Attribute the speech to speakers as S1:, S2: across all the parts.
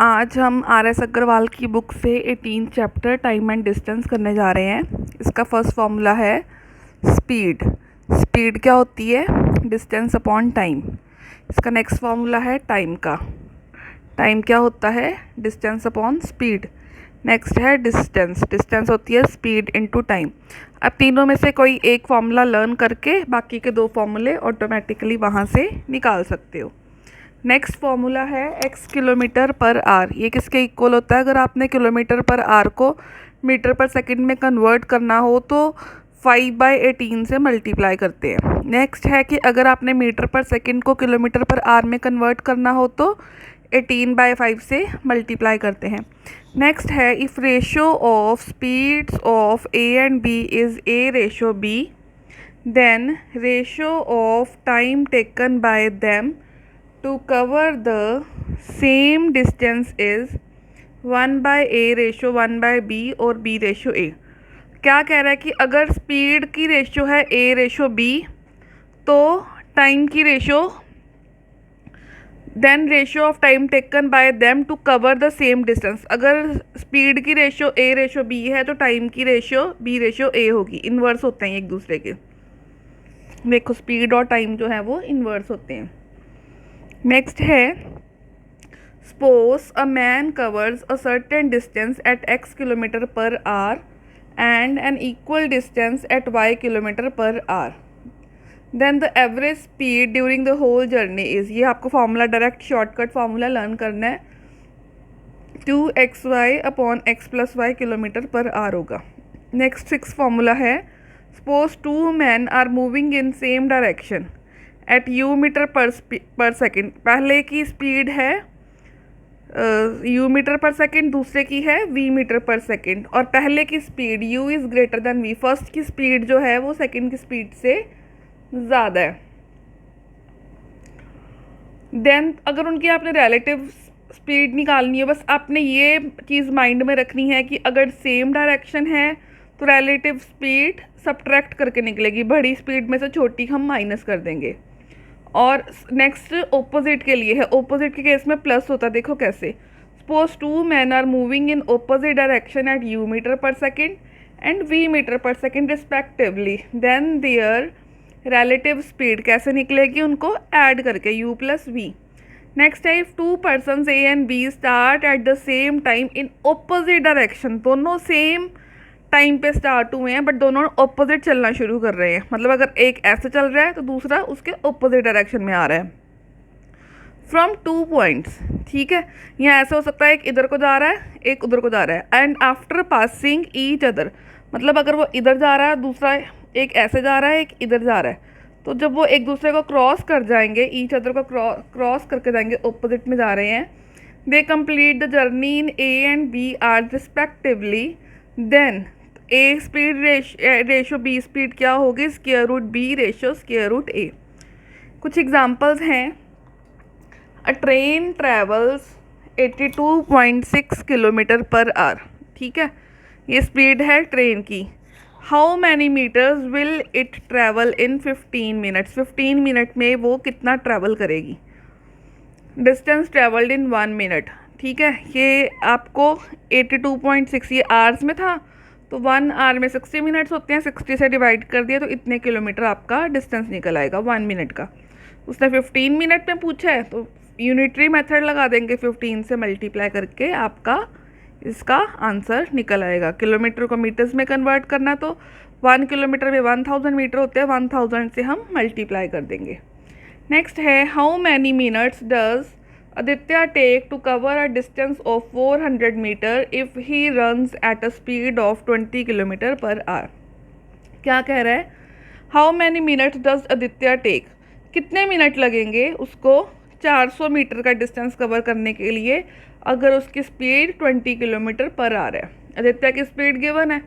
S1: आज हम R S Agarwal की बुक से 18 चैप्टर टाइम एंड डिस्टेंस करने जा रहे हैं। इसका फर्स्ट फॉर्मूला है स्पीड। स्पीड क्या होती है? Distance upon time. इसका नेक्स्ट फॉर्मूला है टाइम का। टाइम क्या होता है? Distance upon speed. नेक्स्ट है डिस्टेंस। डिस्टेंस होती है स्पीड इनटू टाइम। अब तीनों में से कोई एक फॉर्मूला लर्न करके बाकी के दो फॉर्मूले ऑटोमेटिकली वहाँ से निकाल सकते हो। नेक्स्ट फॉर्मूला है x किलोमीटर पर आर। ये किसके इक्वल होता है? अगर आपने किलोमीटर पर आर को मीटर पर सेकंड में कन्वर्ट करना हो तो 5/18 से मल्टीप्लाई करते हैं। नेक्स्ट है कि अगर आपने मीटर पर सेकंड को किलोमीटर पर आर में कन्वर्ट करना हो तो 18/5 से मल्टीप्लाई करते हैं। नेक्स्ट है if ratio of speeds of A and B is A/B, then ratio of time taken by them to cover the same distance is 1/A/1/B और B/A। क्या कह रहा है कि अगर स्पीड की रेशो है A/B तो टाइम की ratio then ratio of time taken by them to cover the same distance. अगर स्पीड की रेशो A/B है तो टाइम की रेशो B/A होगी। इन्वर्स होते हैं एक दूसरे के। देखो स्पीड और टाइम जो है वो इन्वर्स होते हैं। नेक्स्ट है suppose a man covers a certain distance at x kilometre per hour and an equal distance at y kilometre per hour, then the average speed during the whole journey is. ये आपको formula direct shortcut formula learn करना है। 2xy/x+y kilometre per hour होगा। Next six formula है suppose two man are moving in same direction at u metre per second. पहले की speed है u metre per second, दूसरे की है v मीटर पर सेकेंड। और पहले की speed u is greater than v। First की स्पीड जो है वो सेकेंड की स्पीड से ज़्यादा है। देन अगर उनकी आपने रिलेटिव स्पीड निकालनी है, बस आपने ये चीज़ माइंड में रखनी है कि अगर सेम डायरेक्शन है तो रिलेटिव स्पीड सब्ट्रैक्ट करके निकलेगी। बड़ी स्पीड में से छोटी हम माइनस कर देंगे। और नेक्स्ट ओपोजिट के लिए है। ओपोजिट के केस में प्लस होता है। देखो कैसे। Suppose two man are moving in opposite direction at u metre per second and v metre per second respectively, then their relative speed कैसे निकलेगी? उनको ऐड करके u+v। Next is if two persons a and b start at the same time in opposite direction. दोनों same time पे start हुए हैं but दोनों opposite चलना शुरू कर रहे हैं। मतलब अगर एक ऐसे चल रहा है तो दूसरा उसके ऑपोजिट डायरेक्शन में आ रहा है फ्रॉम 2 पॉइंट्स। ठीक है, यहाँ ऐसा हो सकता है एक इधर को जा रहा है एक उधर को जा रहा है। And after passing each other, मतलब अगर वो इधर जा रहा है दूसरा एक ऐसे जा रहा है एक इधर जा रहा है, तो जब वो एक दूसरे को क्रॉस कर जाएंगे, ईच अदर को क्रॉस करके जाएंगे, ऑपोजिट में जा रहे हैं, दे कंप्लीट द जर्नी इन A and B hours respectively, then A speed ratio B speed क्या होगी? Square root B ratio square root A। कुछ एग्जांपल्स हैं। A train travels 82.6 kilometre per hour. ठीक है, ये स्पीड है ट्रेन की। How many metres will it travel in 15 minutes? 15 minute में वो कितना ट्रैवल करेगी? Distance travelled in 1 minute. ठीक है, ये आपको 82.6 ये आवर्स में था तो 1 आवर में 60 मिनट्स होते हैं। 60 से डिवाइड कर दिया तो इतने किलोमीटर आपका डिस्टेंस निकल आएगा 1 मिनट का। उसने 15 मिनट में पूछा है तो यूनिटरी मेथड लगा देंगे, 15 से मल्टीप्लाई करके आपका इसका आंसर निकल आएगा। किलोमीटर को मीटर्स में कन्वर्ट करना तो 1 किलोमीटर में 1000 मीटर होते हैं, 1000 से हम मल्टीप्लाई कर देंगे। नेक्स्ट है how many minutes does Aditya take to cover a distance of 400 meter if he runs at a speed of 20 kilometre per our. क्या कह रहा है? How many minutes does Aditya take? कितने मिनट लगेंगे उसको 400 मीटर का distance cover करने के लिए अगर उसकी स्पीड 20 किलोमीटर पर आवर है। आदित्य की स्पीड गिवन है,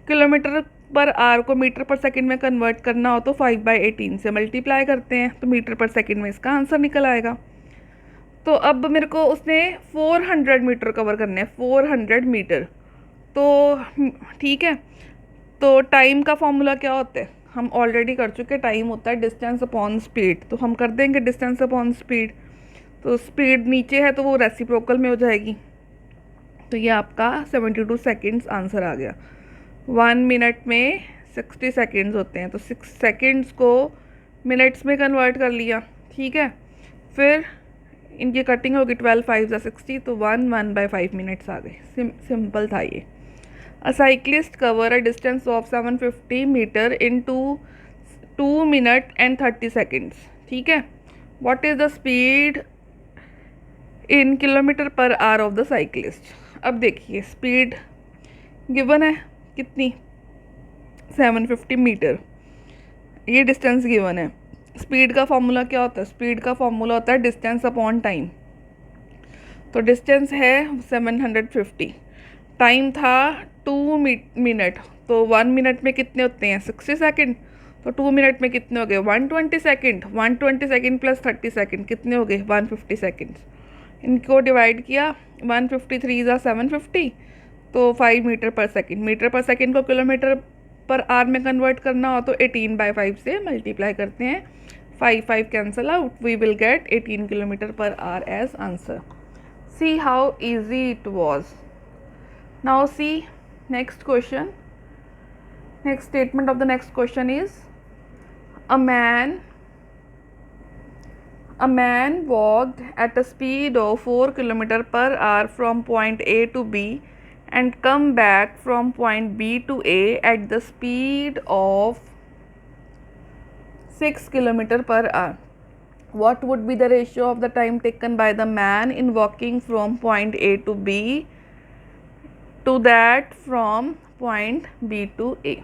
S1: किलोमीटर पर आवर को मीटर पर सेकंड में कन्वर्ट करना हो तो 5/18 से मल्टीप्लाई करते हैं तो मीटर पर सेकंड में इसका आंसर निकल आएगा। तो अब मेरे को उसने 400 मीटर कवर करने हैं, 400 मीटर। तो ठीक है, तो टाइम का फॉर्मूला क्या होता है? हम ऑलरेडी कर चुके। टाइम होता है डिस्टेंस अपॉन स्पीड, तो हम कर देंगे डिस्टेंस अपॉन स्पीड। तो स्पीड नीचे है तो वो रेसिप्रोकल में हो जाएगी। तो ये आपका 72 सेकेंड्स आंसर आ गया। 1 मिनट में 60 सेकेंड्स होते हैं, तो 6 सेकेंड्स को मिनट्स में कन्वर्ट कर लिया। ठीक है, फिर इनकी कटिंग होगी 12 5 60, तो 1/5 मिनट्स आ गए। सिंपल था ये। A cyclist cover a distance of 750 metre in 2 minute and 30 seconds. ठीक है, what is the speed in kilometre per hour of the cyclist. अब देखिए स्पीड गिवन है कितनी, 750 मीटर, ये डिस्टेंस गिवन है। स्पीड का फॉर्मूला क्या होता है? स्पीड का फॉर्मूला होता है डिस्टेंस अपॉन टाइम। तो डिस्टेंस है 750, टाइम था 2 मिनट, तो 1 मिनट में कितने होते हैं? 60 सेकेंड। तो 2 मिनट में कितने हो गए? 120 सेकेंड। 120 सेकेंड प्लस 30 सेकेंड कितने हो गए? 150 सेकेंड्स। इनको डिवाइड किया, 153 ज़ा 750, तो 5 metre per second. Metre per second को किलोमीटर पर आर में कन्वर्ट करना हो तो 18/5 से मल्टीप्लाई करते हैं, 5 cancel out, we will get 18 kilometre per hour as answer. See how easy it was. Now see next question. Next statement of the next question is a man walked at a speed of 4 km per hour from point A to B and come back from point B to A at the speed of 6 km per hour. What would be the ratio of the time taken by the man in walking from point A to B to that from point B to A?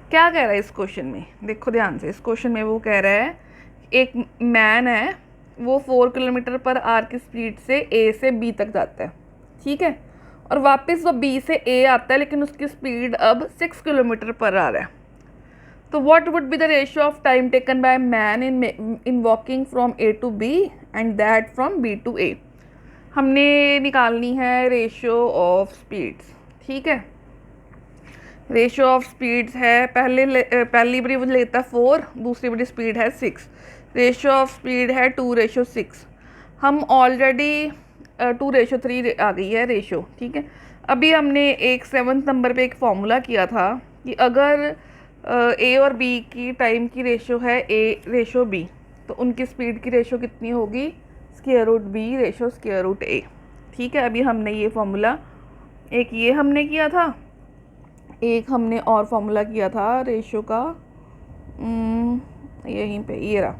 S1: क्या कह रहा है इस question में? देखो ध्यान से, इस क्वेश्चन में वो कह रहा है एक मैन है, वो 4 किलोमीटर पर आवर की स्पीड से ए से बी तक जाता है। ठीक है, और वापस वो बी से ए आता है, लेकिन उसकी स्पीड अब 6 किलोमीटर पर आवर है। तो what would be the ratio of time taken by man in walking from A to B and that from B to A. हमने निकालनी है रेशियो ऑफ स्पीड्स। ठीक है, रेशियो ऑफ स्पीड्स है, पहली बारी वो लेता है 4, दूसरी बारी स्पीड है 6। रेशियो ऑफ स्पीड है 2:6। हम ऑलरेडी 2:3 आ गई है रेशियो। ठीक है, अभी हमने एक 7th नंबर पे एक फॉर्मूला किया था कि अगर ए और बी की टाइम की रेशियो है A/B, तो उनकी स्पीड की रेशियो कितनी होगी? √B/A। ठीक है, अभी हमने ये फॉर्मूला, एक ये हमने किया था, एक हमने और फॉर्मूला किया था रेशियो का, यहीं पे ये रहा।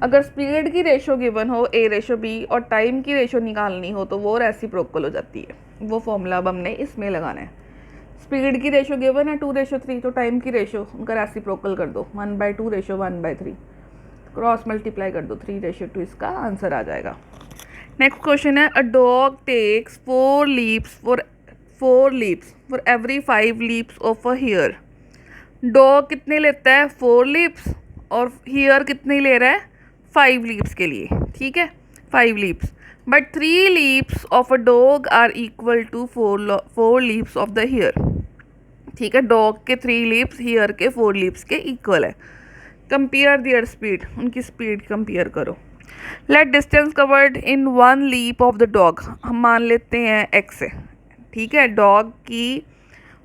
S1: अगर स्पीड की रेशियो गिवन हो A/B और टाइम की रेशियो निकालनी हो तो वो रेसिप्रोकल हो जाती है। वो फॉर्मूला अब हमने इसमें लगाना है। स्पीड की रेशियो गिवन है 2:3, तो टाइम की रेशियो उनका रेसिप्रोकल कर दो, 1/2:1/3, क्रॉस मल्टीप्लाई कर दो, 3:2, इसका आंसर आ जाएगा। नेक्स्ट क्वेश्चन है, a dog takes 4 leaps for every 5 leaps of a hare. Dog कितने लेता है? 4 लीप्स, और हियर कितने ले रहा है? 5 लीप्स के लिए। ठीक है, 5 leaps, but 3 leaps of a dog are equal to 4 leaps of the hare. ठीक है, डॉग के 3 लीप्स हियर के 4 लीप्स के इक्वल है। कंपेयर दियर स्पीड, उनकी स्पीड कंपेयर करो। Let distance covered in 1 leap of the dog, हम मान लेते हैं x है। ठीक है, डॉग की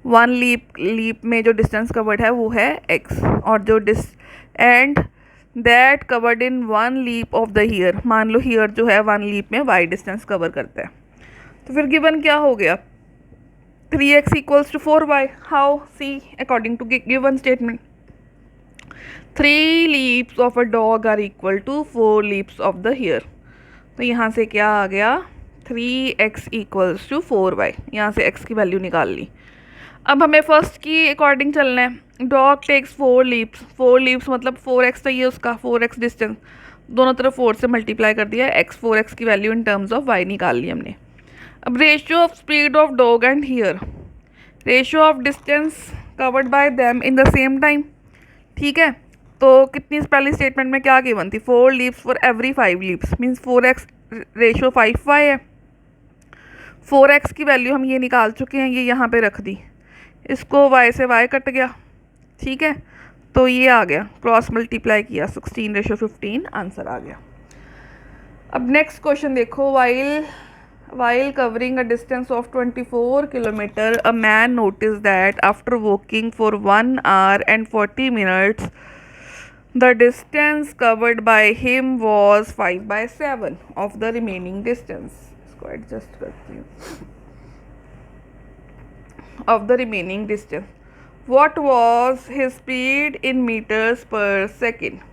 S1: 1 लीप में जो डिस्टेंस कवर्ड है वो है x, और जो and that covered in 1 leap of the hare, मान लो हियर जो है 1 लीप में y डिस्टेंस कवर करता है। तो फिर गिवन क्या हो गया? 3x equals to 4y। How? See according to given statement, 3 leaps of a dog are equal to 4 leaps of the hare. तो यहाँ से क्या आ गया? 3x equals to 4y। यहाँ से x की वैल्यू निकाल ली। अब हमें फर्स्ट की अकॉर्डिंग चलना है। डॉग टेक्स 4 लीप्स, 4 लीप्स मतलब 4x चाहिए उसका, 4x डिस्टेंस, दोनों तरफ 4 से मल्टीप्लाई कर दिया, 4x की value in terms of y निकाल ली हमने। अब ratio of speed of dog and here, ratio of distance covered by them in the same time. ठीक है, तो कितनी पहली स्टेटमेंट में क्या गिवन थी? 4 leaps for every 5 leaps, means 4x ratio 5y है। 4x की वैल्यू हम ये निकाल चुके हैं, ये यहाँ पे रख दी, इसको y से y कट गया। ठीक है, तो ये आ गया, क्रॉस मल्टीप्लाई किया, 16:15 आंसर आ गया। अब नेक्स्ट क्वेश्चन देखो, while covering a distance of 24 kilometer, a man noticed that after walking for 1 hour and 40 minutes, the distance covered by him was 5/7 of the remaining distance. इसको adjust करती हूँ. Of the remaining distance. What was his speed in meters per second?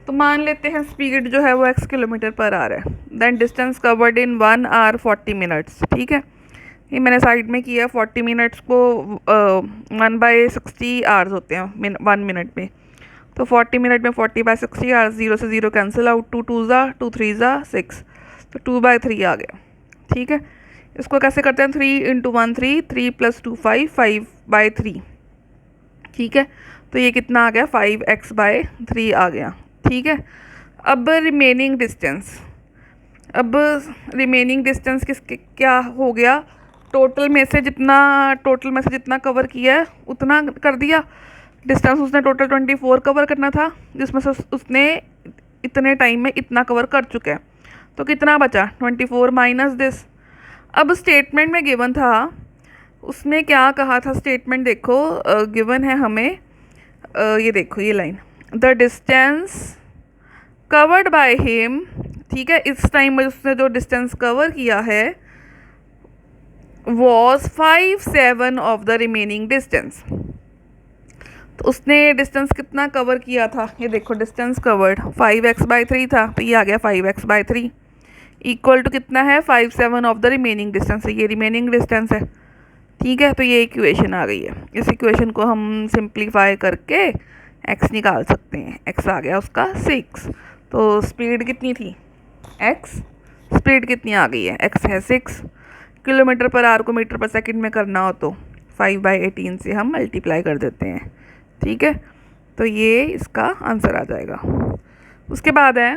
S1: तो मान लेते हैं speed जो है वो x किलोमीटर पर आ रहा है. Then distance covered in 1 hour 40 minutes. ठीक है, ये मैंने साइड में किया. 40 मिनट्स को 1/60 आवर्स होते हैं 1 मिनट में. तो 40 मिनट में 40/60 आवर्स, 0 से 0 कैंसिल आउट, 2 2 ज़ा 2 3 ज़ा 6, तो 2/3 आ गया. ठीक है, इसको कैसे करते हैं, 3 × 1 3, 3 + 2 5, 5/3. ठीक है, तो ये कितना आ गया, 5x/3 आ गया. ठीक है, अब रिमेनिंग डिस्टेंस क्या हो गया, टोटल में से जितना कवर किया है उतना कर दिया. डिस्टेंस उसने टोटल 24 कवर करना था, जिसमें से उसने इतने टाइम में इतना कवर कर चुका है. तो कितना बचा, 24 माइनस दिस. अब स्टेटमेंट में गिवन था, उसमें क्या कहा था, स्टेटमेंट देखो, गिवन है हमें, ये देखो ये line, the distance covered by him. ठीक है, इस टाइम में उसने जो डिस्टेंस कवर किया है was 5/7 of the remaining distance. तो उसने डिस्टेंस कितना कवर किया था, ये देखो डिस्टेंस कवर्ड 5x/3 था, तो ये आ गया 5x/3 इक्वल टू कितना है, 5/7 ऑफ द रिमेनिंग डिस्टेंस है. ये रिमेनिंग डिस्टेंस है. ठीक है, तो ये इक्वेशन आ गई है. इस इक्वेशन को हम सिंप्लीफाई करके x निकाल सकते हैं. x आ गया उसका 6. तो स्पीड कितनी थी, x स्पीड कितनी आ गई है, x है 6. किलोमीटर पर आवर को मीटर पर सेकंड में करना हो तो 5/18 से हम मल्टीप्लाई कर देते हैं. ठीक है, तो ये इसका आंसर आ जाएगा. उसके बाद है,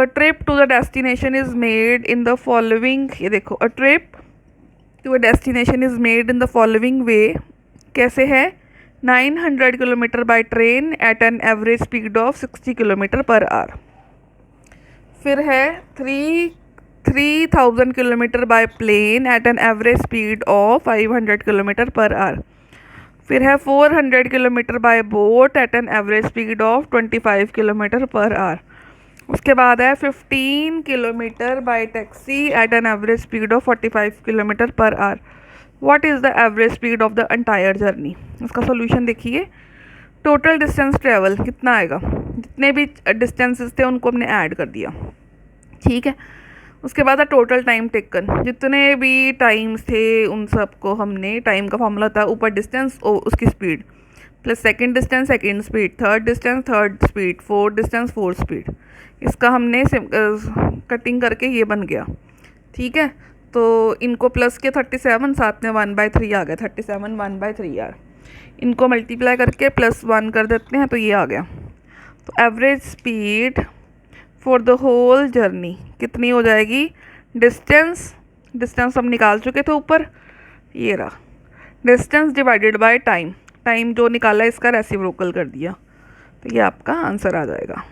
S1: trip to the destination is made in the following. ये देखो, a trip to a destination is made in the following way. कैसे है, 900 kilometre by train at an average speed of 60 kilometre per hour. फिर है 3000 kilometre by plane at an average speed of 500 kilometre per hour. फिर है 400 kilometre by boat at an average speed of 25 kilometre per our. उसके बाद है 15 kilometre by taxi at an average speed of 45 kilometre per hour. What is the average speed of the entire journey. इसका solution देखिए, total distance travel कितना आएगा, जितने भी distances थे उनको हमने ऐड कर दिया. ठीक है, उसके बाद है टोटल टाइम टेकन, जितने भी टाइम्स थे उन सबको हमने, टाइम का फॉर्मूला था ऊपर डिस्टेंस उसकी speed plus second distance second speed, third distance third speed, fourth distance fourth speed. इसका हमने कटिंग करके ये बन गया. ठीक है, तो इनको प्लस के 37, साथ में 1/3 आ गया, 37 1/3 यार. इनको मल्टीप्लाई करके +1 कर देते हैं तो ये आ गया. तो average speed for the whole journey कितनी हो जाएगी, डिस्टेंस हम निकाल चुके थे ऊपर, ये रहा डिस्टेंस डिवाइडेड बाय टाइम जो निकाला इसका रेसिप्रोकल कर दिया, तो ये आपका आंसर आ जाएगा.